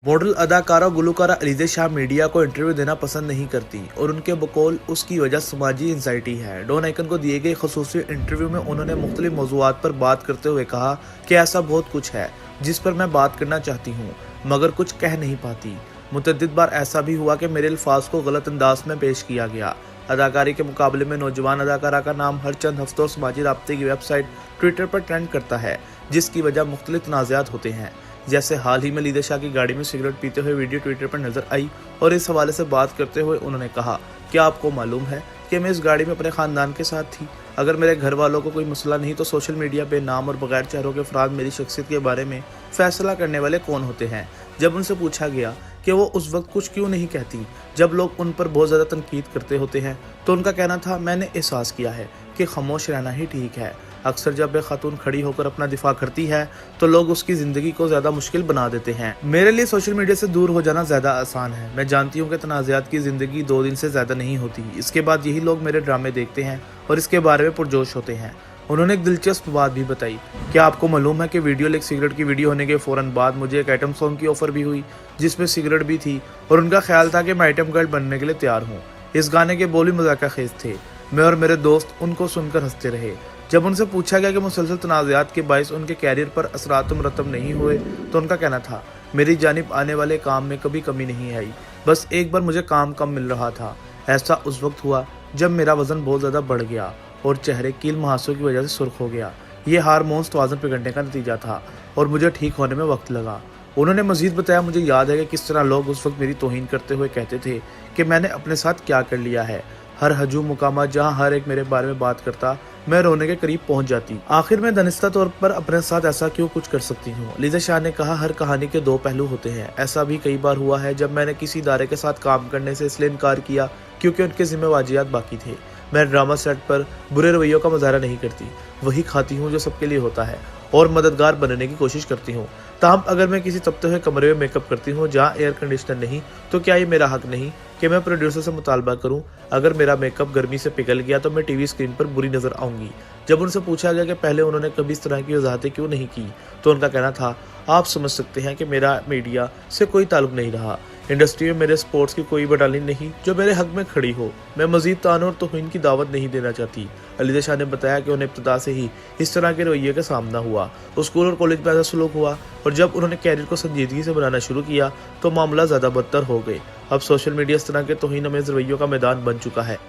Model अदाकारा और Gulkara Aliza Shah media को इंटरव्यू देना पसंद नहीं करती और उनके बकौल उसकी वजह समाजी एंजाइटी है। डॉन आइकन को दिए गए खसूसी इंटरव्यू में उन्होंने मुख्तलिफ मौज़ूआत पर बात करते हुए कहा कि ऐसा बहुत कुछ है जिस पर मैं बात करना चाहती हूँ मगर कुछ कह नहीं पाती। मुतअद्दिद बार ऐसा भी हुआ कि मेरे अल्फाज को गलत अंदाज में पेश किया गया। अदाकारी के मुकाबले में नौजवान अदाकारा का नाम हर चंद हफ्तों समाजी राब्ते की वेबसाइट ट्विटर पर ट्रेंड करता है, जिसकी वजह मुख्तलिफ तनाज़ात होते हैं। जैसे हाल ही में अलीज़ा शाह की गाड़ी में सिगरेट पीते हुए वीडियो ट्विटर पर नजर आई और इस हवाले से बात करते हुए उन्होंने कहा, क्या आपको मालूम है कि मैं इस गाड़ी में अपने खानदान के साथ थी? अगर मेरे घर वालों को कोई मसला नहीं तो सोशल मीडिया पे नाम और बगैर चेहरों के अफराद मेरी शख्सियत के बारे में फैसला करने वाले कौन होते हैं। जब उनसे पूछा गया कि वो उस वक्त कुछ क्यों नहीं कहती जब लोग उन पर बहुत ज़्यादा तनकीद करते होते हैं, तो उनका कहना था, मैंने एहसास किया है कि खामोश रहना ही ठीक है। अक्सर जब एक खातून खड़ी होकर अपना दिफा करती है तो लोग उसकी ज़िंदगी को ज़्यादा मुश्किल बना देते हैं। मेरे लिए सोशल मीडिया से दूर हो जाना ज़्यादा आसान है। मैं जानती हूँ कि तनाज़ात की ज़िंदगी 2 दिन से ज़्यादा नहीं होती। इसके बाद यही लोग मेरे ड्रामे देखते हैं और इसके बारे में पुरजोश होते हैं। उन्होंने एक दिलचस्प बात भी बताई, क्या आपको मालूम है कि वीडियो लेक सिगरेट की वीडियो होने के फ़ौरन बाद मुझे एक आइटम सॉन्ग की ऑफ़र भी हुई जिसमें सिगरेट भी थी और उनका ख्याल था कि मैं आइटम गर्ल बनने के लिए तैयार हूँ। इस गाने के बोल भी मज़ाक़ खेज़ थे। मैं और मेरे दोस्त उनको सुनकर हंसते रहे। जब उनसे पूछा गया कि मुसलसल तनाज़ात के बायस उनके कैरियर पर असरात मुरतब नहीं हुए तो उनका कहना था, मेरी जानिब आने वाले काम में कभी कमी नहीं आई, बस एक बार मुझे काम कम मिल रहा था। ऐसा उस वक्त हुआ जब मेरा वज़न बहुत ज़्यादा बढ़ गया और चेहरे कील मुहासों की वजह से सुर्ख हो गया। ये हार्मोन्स तवाज़ुन बिगड़ने का नतीजा था और मुझे ठीक होने में वक्त लगा। उन्होंने मज़ीद बताया, मुझे याद है कि किस तरह लोग उस वक्त मेरी तौहीन करते हुए कहते थे कि मैंने अपने साथ क्या कर लिया है। हर हजूम मुकामा जहाँ हर एक मेरे बारे में बात करता, मैं रोने के करीब पहुंच जाती। आखिर मैं दानिस्ता तौर पर अपने साथ ऐसा क्यों कुछ कर सकती हूँ। अलीज़ा शाह ने कहा, हर कहानी के 2 पहलू होते हैं। ऐसा भी कई बार हुआ है जब मैंने किसी इदारे के साथ काम करने से इसलिए इनकार किया क्योंकि उनके जिम्मेवाजियात बाकी थे। मैं ड्रामा सेट पर बुरे रवैयों का मुजाहरा नहीं करती, वही खाती हूँ जो सबके लिए होता है और मददगार बनने की कोशिश करती हूँ। ताहम अगर मैं किसी तपते हुए कमरे में मेकअप करती हूँ जहाँ एयर कंडीशनर नहीं, तो क्या ये मेरा हक नहीं कि मैं प्रोड्यूसर से मुतालबा करूँ? अगर मेरा मेकअप गर्मी से पिघल गया तो मैं टीवी स्क्रीन पर बुरी नजर आऊंगी। जब उनसे पूछा गया कि पहले उन्होंने कभी इस तरह की वजाहतें क्यों नहीं की, तो उनका कहना था, आप समझ सकते हैं कि मेरा मीडिया से कोई ताल्लुक नहीं रहा। इंडस्ट्री में मेरे स्पोर्ट्स की कोई बटालियन नहीं जो मेरे हक में खड़ी हो। मैं मजीद तान और तौहीन की दावत नहीं देना चाहती। अलीज़ा शाह ने बताया कि उन्हें इब्तिदा से ही इस तरह के रवैये का सामना हुआ। स्कूल और कॉलेज में ऐसा सलूक हुआ और जब उन्होंने कैरियर को संजीदगी से बनाना शुरू किया तो मामला ज़्यादा बदतर हो गए। अब सोशल मीडिया इस तरह के तौहीन अमेज़ रवैयों का मैदान बन चुका है।